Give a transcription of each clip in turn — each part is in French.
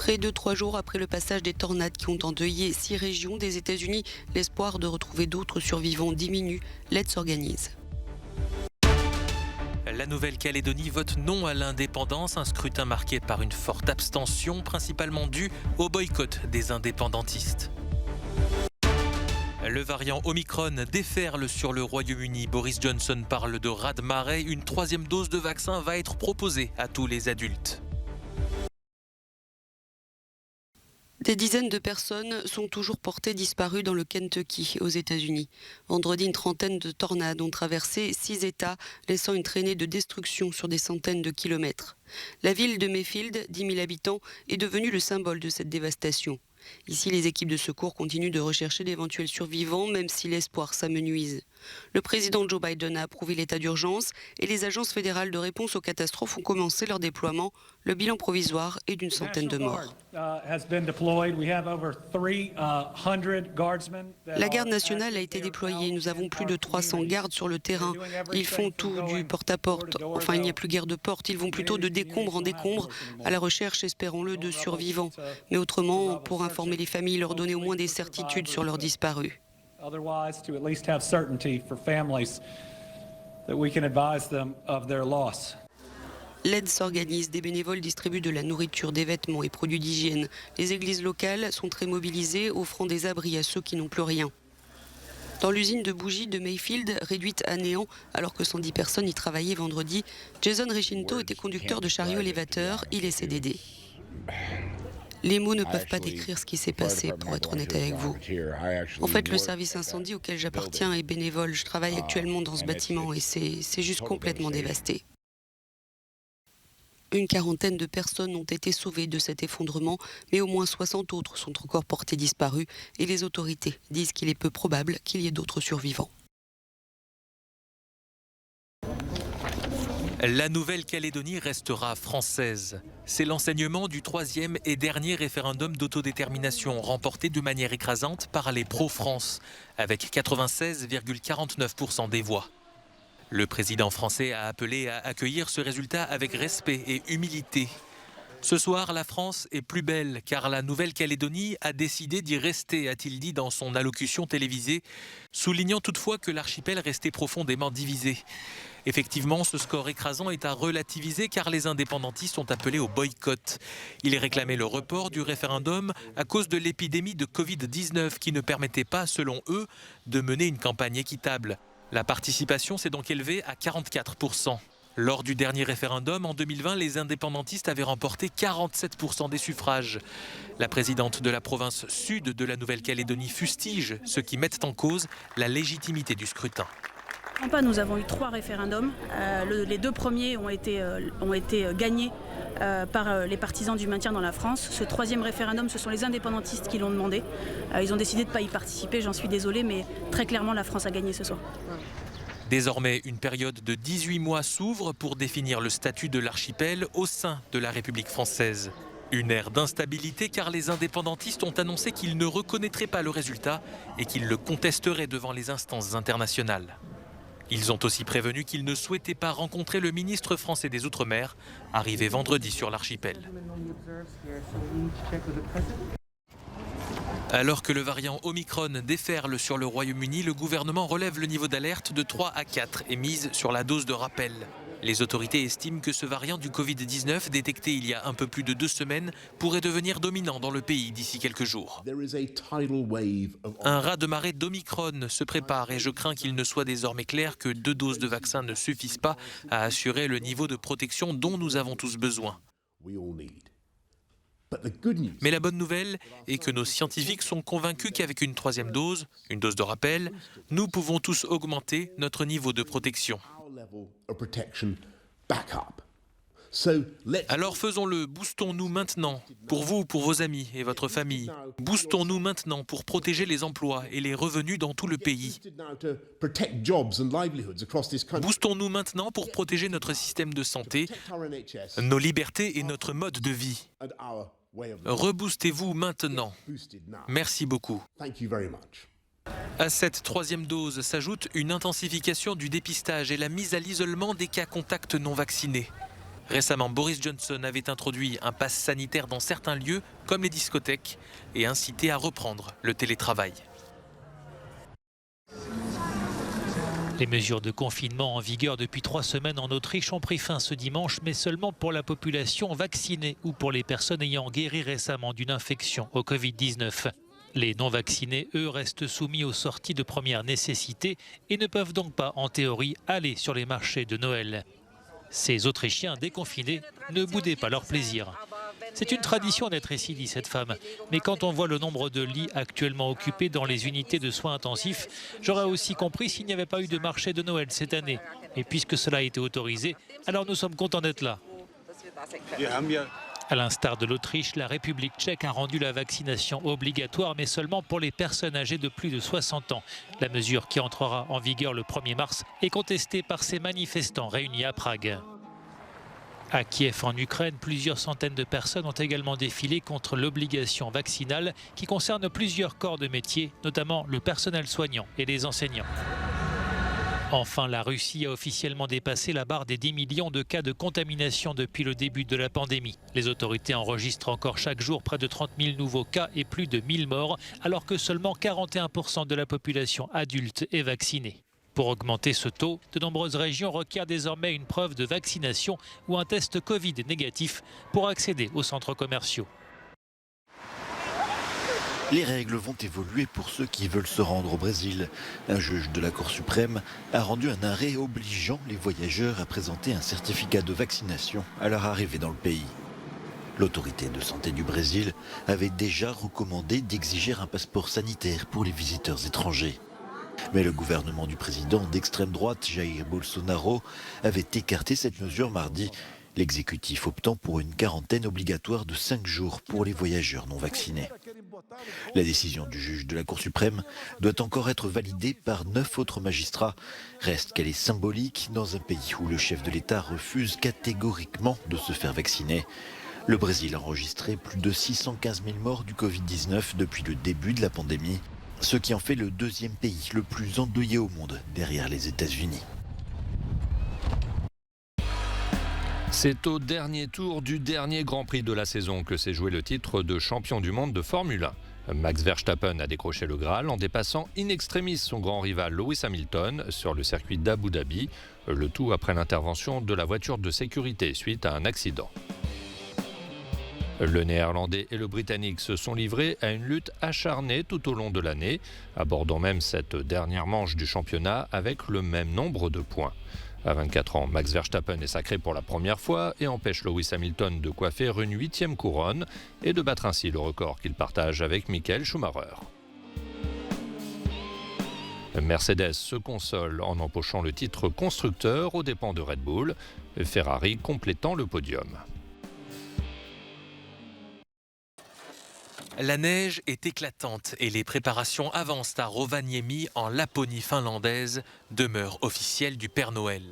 Près de 3 jours après le passage des tornades qui ont endeuillé 6 régions des États-Unis, l'espoir de retrouver d'autres survivants diminue. L'aide s'organise. La Nouvelle-Calédonie vote non à l'indépendance, un scrutin marqué par une forte abstention, principalement due au boycott des indépendantistes. Le variant Omicron déferle sur le Royaume-Uni. Boris Johnson parle de raz-de-marée. Une 3e dose de vaccin va être proposée à tous les adultes. Des dizaines de personnes sont toujours portées disparues dans le Kentucky, aux États-Unis. Vendredi, une trentaine de tornades ont traversé 6 États, laissant une traînée de destruction sur des centaines de kilomètres. La ville de Mayfield, 10 000 habitants, est devenue le symbole de cette dévastation. Ici, les équipes de secours continuent de rechercher d'éventuels survivants, même si l'espoir s'amenuise. Le président Joe Biden a approuvé l'état d'urgence et les agences fédérales de réponse aux catastrophes ont commencé leur déploiement. Le bilan provisoire est d'une centaine de morts. La garde nationale a été déployée. Nous avons plus de 300 gardes sur le terrain. Ils font tout du porte-à-porte. Enfin, il n'y a plus guère de porte. Ils vont plutôt de décombre en décombre à la recherche, espérons-le, de survivants. Mais autrement, pour informer les familles, leur donner au moins des certitudes sur leurs disparus. Otherwise, to at least have certainty for families that we can advise them of their loss. L'aide s'organise, des bénévoles distribuent de la nourriture, des vêtements et produits d'hygiène. Les églises locales sont très mobilisées, offrant des abris à ceux qui n'ont plus rien. Dans l'usine de bougies de Mayfield, réduite à néant alors que 110 personnes y travaillaient vendredi, Jason Recinto était conducteur de chariot élévateur, il essaie d'aider. Les mots ne peuvent pas décrire ce qui s'est passé, pour être honnête avec vous. En fait, le service incendie auquel j'appartiens est bénévole. Je travaille actuellement dans ce bâtiment et c'est juste complètement dévasté. Une quarantaine de personnes ont été sauvées de cet effondrement, mais au moins 60 autres sont encore portées disparues et les autorités disent qu'il est peu probable qu'il y ait d'autres survivants. La Nouvelle-Calédonie restera française. C'est l'enseignement du 3e et dernier référendum d'autodétermination remporté de manière écrasante par les pro-France, avec 96,49% des voix. Le président français a appelé à accueillir ce résultat avec respect et humilité. Ce soir, la France est plus belle car la Nouvelle-Calédonie a décidé d'y rester, a-t-il dit dans son allocution télévisée, soulignant toutefois que l'archipel restait profondément divisé. Effectivement, ce score écrasant est à relativiser car les indépendantistes ont appelé au boycott. Ils réclamaient le report du référendum à cause de l'épidémie de Covid-19 qui ne permettait pas, selon eux, de mener une campagne équitable. La participation s'est donc élevée à 44%. Lors du dernier référendum, en 2020, les indépendantistes avaient remporté 47% des suffrages. La présidente de la province sud de la Nouvelle-Calédonie fustige ceux qui mettent en cause la légitimité du scrutin. Nous avons eu 3 référendums. Les 2 premiers ont été gagnés par les partisans du maintien dans la France. Ce 3e référendum, ce sont les indépendantistes qui l'ont demandé. Ils ont décidé de ne pas y participer, j'en suis désolée, mais très clairement, la France a gagné ce soir. Désormais, une période de 18 mois s'ouvre pour définir le statut de l'archipel au sein de la République française. Une ère d'instabilité car les indépendantistes ont annoncé qu'ils ne reconnaîtraient pas le résultat et qu'ils le contesteraient devant les instances internationales. Ils ont aussi prévenu qu'ils ne souhaitaient pas rencontrer le ministre français des Outre-mer, arrivé vendredi sur l'archipel. Alors que le variant Omicron déferle sur le Royaume-Uni, le gouvernement relève le niveau d'alerte de 3 à 4 et mise sur la dose de rappel. Les autorités estiment que ce variant du Covid-19, détecté il y a un peu plus de 2 semaines, pourrait devenir dominant dans le pays d'ici quelques jours. Un raz-de-marée d'Omicron se prépare et je crains qu'il ne soit désormais clair que 2 doses de vaccin ne suffisent pas à assurer le niveau de protection dont nous avons tous besoin. Mais la bonne nouvelle est que nos scientifiques sont convaincus qu'avec une 3e dose, une dose de rappel, nous pouvons tous augmenter notre niveau de protection. Alors faisons-le, boostons-nous maintenant, pour vous, pour vos amis et votre famille. Boostons-nous maintenant pour protéger les emplois et les revenus dans tout le pays. Boostons-nous maintenant pour protéger notre système de santé, nos libertés et notre mode de vie. Reboostez-vous maintenant. Merci beaucoup. À cette 3e dose s'ajoute une intensification du dépistage et la mise à l'isolement des cas contacts non vaccinés. Récemment, Boris Johnson avait introduit un pass sanitaire dans certains lieux, comme les discothèques, et incité à reprendre le télétravail. Les mesures de confinement en vigueur depuis 3 semaines en Autriche ont pris fin ce dimanche, mais seulement pour la population vaccinée ou pour les personnes ayant guéri récemment d'une infection au Covid-19. Les non-vaccinés, eux, restent soumis aux sorties de première nécessité et ne peuvent donc pas, en théorie, aller sur les marchés de Noël. Ces Autrichiens déconfinés ne boudaient pas leur plaisir. C'est une tradition d'être ici, dit cette femme. Mais quand on voit le nombre de lits actuellement occupés dans les unités de soins intensifs, j'aurais aussi compris s'il n'y avait pas eu de marché de Noël cette année. Et puisque cela a été autorisé, alors nous sommes contents d'être là. À l'instar de l'Autriche, la République tchèque a rendu la vaccination obligatoire, mais seulement pour les personnes âgées de plus de 60 ans. La mesure qui entrera en vigueur le 1er mars est contestée par ces manifestants réunis à Prague. À Kiev, en Ukraine, plusieurs centaines de personnes ont également défilé contre l'obligation vaccinale qui concerne plusieurs corps de métier, notamment le personnel soignant et les enseignants. Enfin, la Russie a officiellement dépassé la barre des 10 millions de cas de contamination depuis le début de la pandémie. Les autorités enregistrent encore chaque jour près de 30 000 nouveaux cas et plus de 1000 morts, alors que seulement 41% de la population adulte est vaccinée. Pour augmenter ce taux, de nombreuses régions requièrent désormais une preuve de vaccination ou un test Covid négatif pour accéder aux centres commerciaux. Les règles vont évoluer pour ceux qui veulent se rendre au Brésil. Un juge de la Cour suprême a rendu un arrêt obligeant les voyageurs à présenter un certificat de vaccination à leur arrivée dans le pays. L'autorité de santé du Brésil avait déjà recommandé d'exiger un passeport sanitaire pour les visiteurs étrangers. Mais le gouvernement du président d'extrême droite, Jair Bolsonaro, avait écarté cette mesure mardi, l'exécutif optant pour une quarantaine obligatoire de 5 jours pour les voyageurs non vaccinés. La décision du juge de la Cour suprême doit encore être validée par 9 autres magistrats. Reste qu'elle est symbolique dans un pays où le chef de l'État refuse catégoriquement de se faire vacciner. Le Brésil a enregistré plus de 615 000 morts du Covid-19 depuis le début de la pandémie, ce qui en fait le 2e pays le plus endeuillé au monde, derrière les États-Unis. C'est au dernier tour du dernier Grand Prix de la saison que s'est joué le titre de champion du monde de Formule 1. Max Verstappen a décroché le Graal en dépassant in extremis son grand rival Lewis Hamilton sur le circuit d'Abu Dhabi, le tout après l'intervention de la voiture de sécurité suite à un accident. Le Néerlandais et le Britannique se sont livrés à une lutte acharnée tout au long de l'année, abordant même cette dernière manche du championnat avec le même nombre de points. À 24 ans, Max Verstappen est sacré pour la première fois et empêche Lewis Hamilton de coiffer une 8e couronne et de battre ainsi le record qu'il partage avec Michael Schumacher. Mercedes se console en empochant le titre constructeur aux dépens de Red Bull, Ferrari complétant le podium. La neige est éclatante et les préparations avancent à Rovaniemi en Laponie finlandaise, demeure officielle du Père Noël.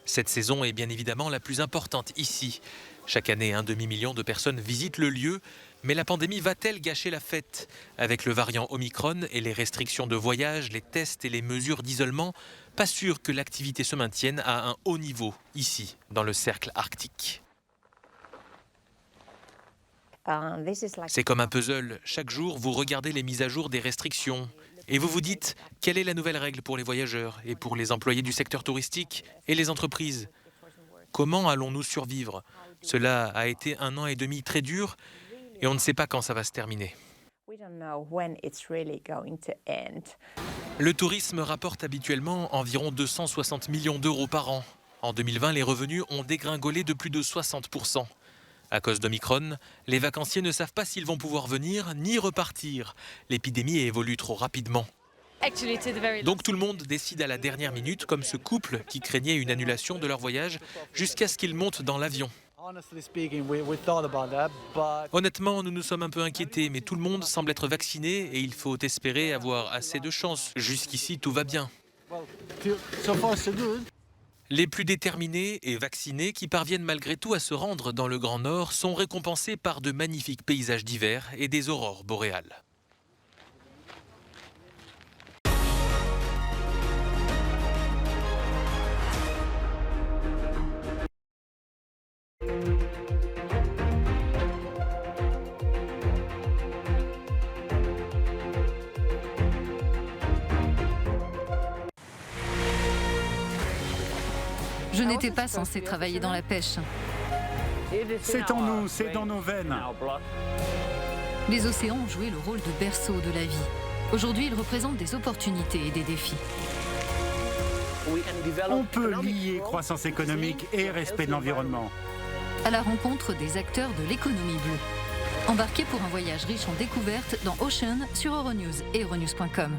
Cette saison est bien évidemment la plus importante ici. Chaque année, 1 demi-million de personnes visitent le lieu, mais la pandémie va-t-elle gâcher la fête? Avec le variant Omicron et les restrictions de voyage, les tests et les mesures d'isolement, pas sûr que l'activité se maintienne à un haut niveau ici, dans le cercle arctique. C'est comme un puzzle. Chaque jour, vous regardez les mises à jour des restrictions et vous vous dites quelle est la nouvelle règle pour les voyageurs et pour les employés du secteur touristique et les entreprises. Comment allons-nous survivre? Cela a été 1 an et demi très dur et on ne sait pas quand ça va se terminer. Le tourisme rapporte habituellement environ 260 millions d'euros par an. En 2020, les revenus ont dégringolé de plus de 60%. À cause d'Omicron, les vacanciers ne savent pas s'ils vont pouvoir venir ni repartir. L'épidémie évolue trop rapidement. Donc tout le monde décide à la dernière minute, comme ce couple qui craignait une annulation de leur voyage jusqu'à ce qu'ils montent dans l'avion. Honnêtement, nous nous sommes un peu inquiétés, mais tout le monde semble être vacciné et il faut espérer avoir assez de chance. Jusqu'ici, tout va bien. Les plus déterminés et vaccinés qui parviennent malgré tout à se rendre dans le Grand Nord sont récompensés par de magnifiques paysages d'hiver et des aurores boréales. Je n'étais pas censée travailler dans la pêche. C'est en nous, c'est dans nos veines. Les océans ont joué le rôle de berceau de la vie. Aujourd'hui, ils représentent des opportunités et des défis. On peut lier croissance économique et respect de l'environnement. À la rencontre des acteurs de l'économie bleue. Embarquez pour un voyage riche en découvertes dans Ocean sur Euronews et euronews.com.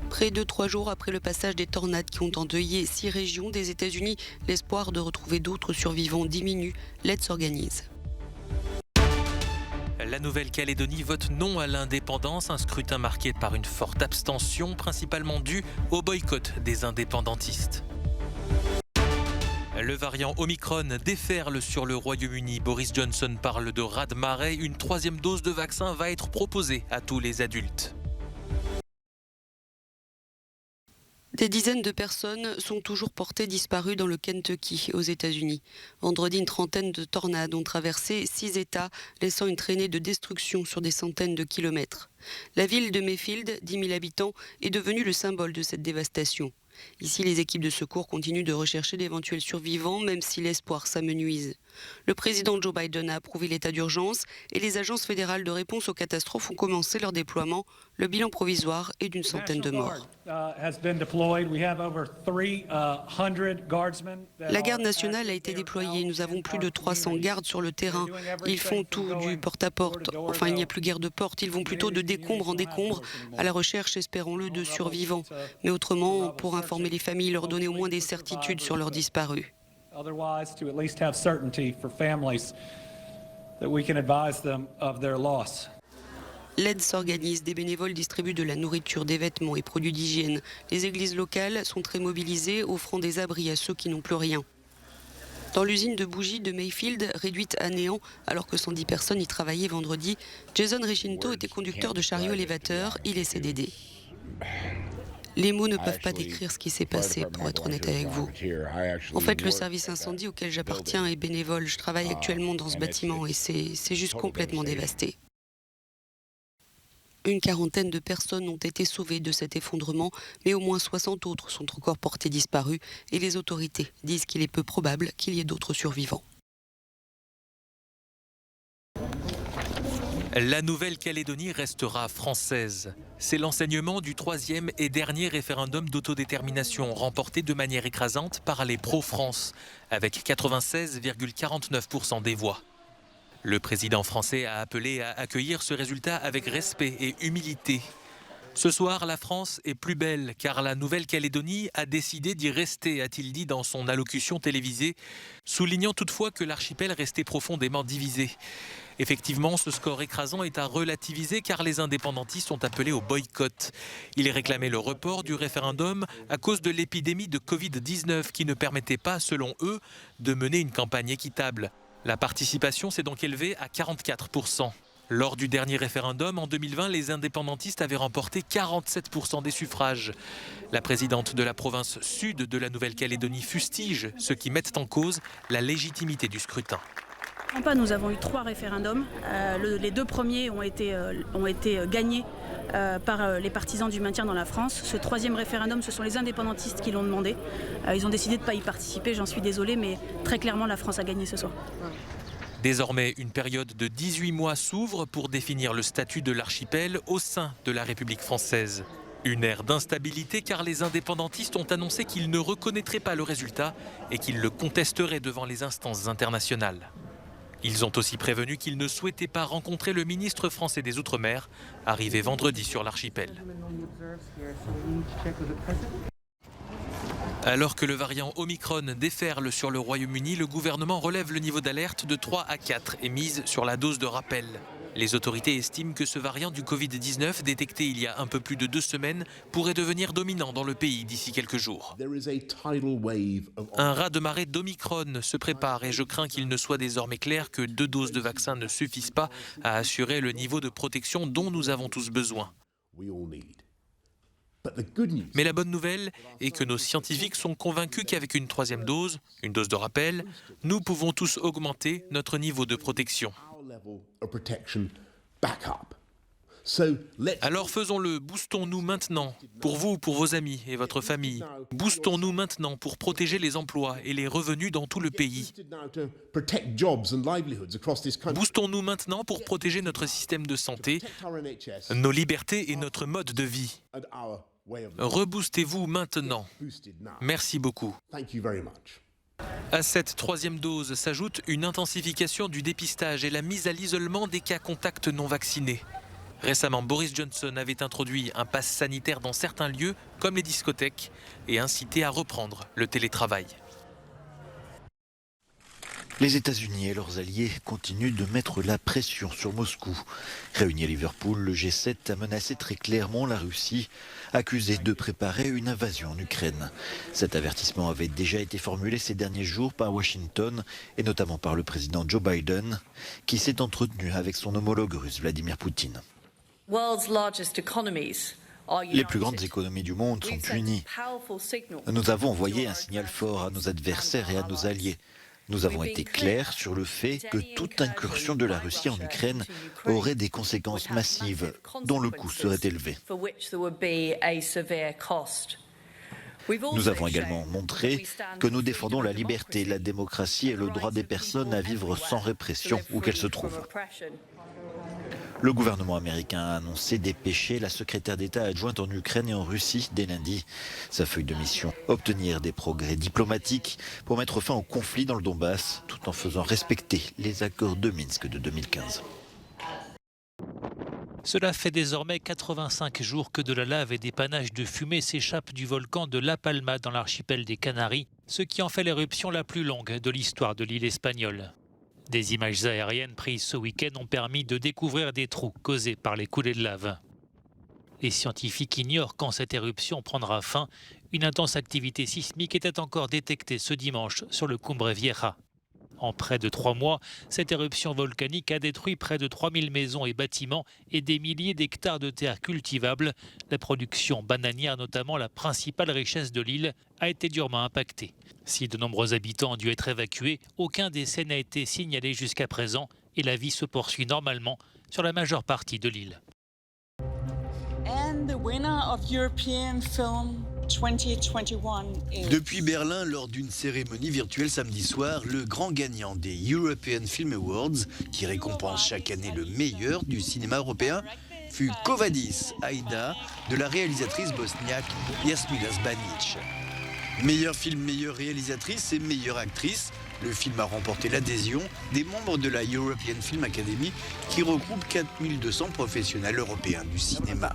Près de 3 jours après le passage des tornades qui ont endeuillé 6 régions des États-Unis, l'espoir de retrouver d'autres survivants diminue. L'aide s'organise. La Nouvelle-Calédonie vote non à l'indépendance, un scrutin marqué par une forte abstention, principalement due au boycott des indépendantistes. Le variant Omicron déferle sur le Royaume-Uni. Boris Johnson parle de raz-de-marée. Une 3e dose de vaccin va être proposée à tous les adultes. Des dizaines de personnes sont toujours portées disparues dans le Kentucky, aux États-Unis. Vendredi, une trentaine de tornades ont traversé 6 États, laissant une traînée de destruction sur des centaines de kilomètres. La ville de Mayfield, 10 000 habitants, est devenue le symbole de cette dévastation. Ici, les équipes de secours continuent de rechercher d'éventuels survivants, même si l'espoir s'amenuise. Le président Joe Biden a approuvé l'état d'urgence et les agences fédérales de réponse aux catastrophes ont commencé leur déploiement. Le bilan provisoire est d'une centaine de morts. La garde nationale a été déployée. Nous avons plus de 300 gardes sur le terrain. Ils font tout du porte-à-porte. Enfin, il n'y a plus guère de porte. Ils vont plutôt de décombre en décombre à la recherche, espérons-le, de survivants. Mais autrement, pour informer les familles, leur donner au moins des certitudes sur leurs disparus. Otherwise, to at least have certainty for families that we can advise them of their loss. L'aide s'organise, des bénévoles distribuent de la nourriture, des vêtements et produits d'hygiène. Les églises locales sont très mobilisées, offrant des abris à ceux qui n'ont plus rien. Dans l'usine de bougies de Mayfield, réduite à néant alors que 110 personnes y travaillaient vendredi, Jason Recinto était conducteur de chariot élévateur, il est CDD. Les mots ne peuvent pas décrire ce qui s'est passé, pour être honnête avec vous. En fait, le service incendie auquel j'appartiens est bénévole. Je travaille actuellement dans ce bâtiment et c'est juste complètement dévasté. Une quarantaine de personnes ont été sauvées de cet effondrement, mais au moins 60 autres sont encore portées disparues et les autorités disent qu'il est peu probable qu'il y ait d'autres survivants. La Nouvelle-Calédonie restera française. C'est l'enseignement du troisième et dernier référendum d'autodétermination remporté de manière écrasante par les pro-France, avec 96,49% des voix. Le président français a appelé à accueillir ce résultat avec respect et humilité. Ce soir, la France est plus belle car la Nouvelle-Calédonie a décidé d'y rester, a-t-il dit dans son allocution télévisée, soulignant toutefois que l'archipel restait profondément divisé. Effectivement, ce score écrasant est à relativiser car les indépendantistes ont appelé au boycott. Ils réclamaient le report du référendum à cause de l'épidémie de Covid-19 qui ne permettait pas, selon eux, de mener une campagne équitable. La participation s'est donc élevée à 44%. Lors du dernier référendum, en 2020, les indépendantistes avaient remporté 47% des suffrages. La présidente de la province sud de la Nouvelle-Calédonie fustige ceux qui mettent en cause la légitimité du scrutin. Nous avons eu 3 référendums. Les 2 premiers ont été gagnés par les partisans du maintien dans la France. Ce 3e référendum, ce sont les indépendantistes qui l'ont demandé. Ils ont décidé de ne pas y participer, j'en suis désolée, mais très clairement, la France a gagné ce soir. Désormais, une période de 18 mois s'ouvre pour définir le statut de l'archipel au sein de la République française. Une ère d'instabilité car les indépendantistes ont annoncé qu'ils ne reconnaîtraient pas le résultat et qu'ils le contesteraient devant les instances internationales. Ils ont aussi prévenu qu'ils ne souhaitaient pas rencontrer le ministre français des Outre-mer, arrivé vendredi sur l'archipel. Alors que le variant Omicron déferle sur le Royaume-Uni, le gouvernement relève le niveau d'alerte de 3 à 4 et mise sur la dose de rappel. Les autorités estiment que ce variant du Covid-19, détecté il y a un peu plus de 2 semaines, pourrait devenir dominant dans le pays d'ici quelques jours. Un raz-de-marée d'Omicron se prépare et je crains qu'il ne soit désormais clair que 2 doses de vaccin ne suffisent pas à assurer le niveau de protection dont nous avons tous besoin. Mais la bonne nouvelle est que nos scientifiques sont convaincus qu'avec une 3e dose, une dose de rappel, nous pouvons tous augmenter notre niveau de protection. Alors faisons-le, boostons-nous maintenant, pour vous, pour vos amis et votre famille. Boostons-nous maintenant pour protéger les emplois et les revenus dans tout le pays. Boostons-nous maintenant pour protéger notre système de santé, nos libertés et notre mode de vie. Reboostez-vous maintenant. Merci beaucoup. À cette 3e dose s'ajoute une intensification du dépistage et la mise à l'isolement des cas contacts non vaccinés. Récemment, Boris Johnson avait introduit un pass sanitaire dans certains lieux, comme les discothèques, et incité à reprendre le télétravail. Les États-Unis et leurs alliés continuent de mettre la pression sur Moscou. Réuni à Liverpool, le G7 a menacé très clairement la Russie, accusée de préparer une invasion en Ukraine. Cet avertissement avait déjà été formulé ces derniers jours par Washington, et notamment par le président Joe Biden, qui s'est entretenu avec son homologue russe Vladimir Poutine. Les plus grandes économies du monde sont unies. Nous avons envoyé un signal fort à nos adversaires et à nos alliés. Nous avons été clairs sur le fait que toute incursion de la Russie en Ukraine aurait des conséquences massives dont le coût serait élevé. Nous avons également montré que nous défendons la liberté, la démocratie et le droit des personnes à vivre sans répression où qu'elles se trouvent. Le gouvernement américain a annoncé dépêcher la secrétaire d'État adjointe en Ukraine et en Russie dès lundi. Sa feuille de mission, obtenir des progrès diplomatiques pour mettre fin au conflit dans le Donbass, tout en faisant respecter les accords de Minsk de 2015. Cela fait désormais 85 jours que de la lave et des panaches de fumée s'échappent du volcan de La Palma dans l'archipel des Canaries, ce qui en fait l'éruption la plus longue de l'histoire de l'île espagnole. Des images aériennes prises ce week-end ont permis de découvrir des trous causés par les coulées de lave. Les scientifiques ignorent quand cette éruption prendra fin. Une intense activité sismique était encore détectée ce dimanche sur le Cumbre Vieja. En près de 3 mois, cette éruption volcanique a détruit près de 3000 maisons et bâtiments et des milliers d'hectares de terres cultivables. La production bananière, notamment la principale richesse de l'île, a été durement impactée. Si de nombreux habitants ont dû être évacués, aucun décès n'a été signalé jusqu'à présent et la vie se poursuit normalement sur la majeure partie de l'île. And the winner of European Film Depuis Berlin, lors d'une cérémonie virtuelle samedi soir, le grand gagnant des European Film Awards, qui récompense chaque année le meilleur du cinéma européen, fut Quo Vadis, Aida, de la réalisatrice bosniaque Jasmina Zbanić. Meilleur film, meilleure réalisatrice et meilleure actrice, le film a remporté l'adhésion des membres de la European Film Academy qui regroupe 4200 professionnels européens du cinéma.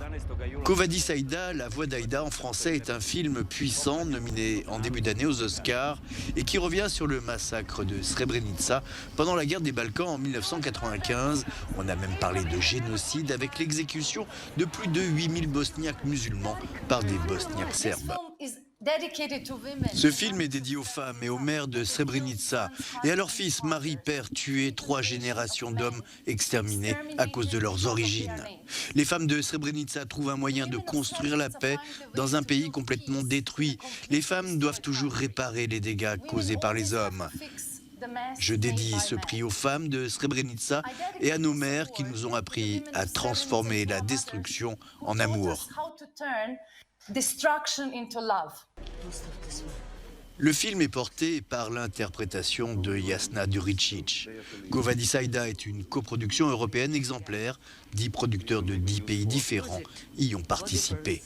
Quo Vadis Aida, la voix d'Aida en français, est un film puissant nominé en début d'année aux Oscars et qui revient sur le massacre de Srebrenica pendant la guerre des Balkans en 1995. On a même parlé de génocide avec l'exécution de plus de 8000 Bosniaques musulmans par des Bosniaques serbes. Ce film est dédié aux femmes et aux mères de Srebrenica et à leurs fils, mari, père, tués, 3 générations d'hommes exterminés à cause de leurs origines. Les femmes de Srebrenica trouvent un moyen de construire la paix dans un pays complètement détruit. Les femmes doivent toujours réparer les dégâts causés par les hommes. Je dédie ce prix aux femmes de Srebrenica et à nos mères qui nous ont appris à transformer la destruction en amour. Le film est porté par l'interprétation de Jasna Đuričić. Quo Vadis Aida est une coproduction européenne exemplaire. 10 producteurs de 10 pays différents y ont participé.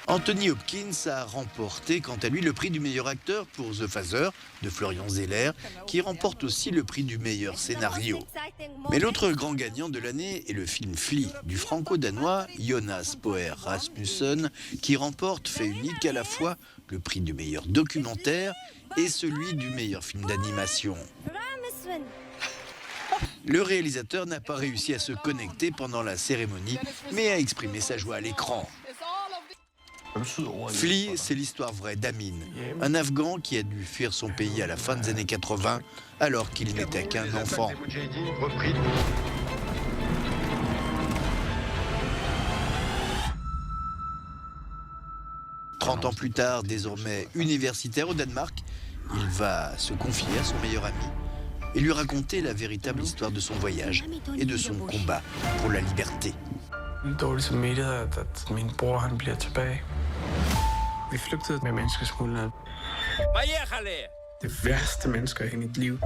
Anthony Hopkins a remporté quant à lui le prix du meilleur acteur pour The Father de Florian Zeller, qui remporte aussi le prix du meilleur scénario. Mais l'autre grand gagnant de l'année est le film Flea du franco-danois Jonas Poher Rasmussen, qui remporte, fait unique, à la fois le prix du meilleur documentaire et celui du meilleur film d'animation. Le réalisateur n'a pas réussi à se connecter pendant la cérémonie, mais a exprimé sa joie à l'écran. Flea, c'est l'histoire vraie d'Amin, un Afghan qui a dû fuir son pays à la fin des années 80 alors qu'il n'était qu'un enfant. « 30 ans plus tard, désormais universitaire au Danemark, il va se confier à son meilleur ami et lui raconter la véritable histoire de son voyage et de son combat pour la liberté. Vi flygtede med menneskesmuglere. De værste mennesker i mit liv.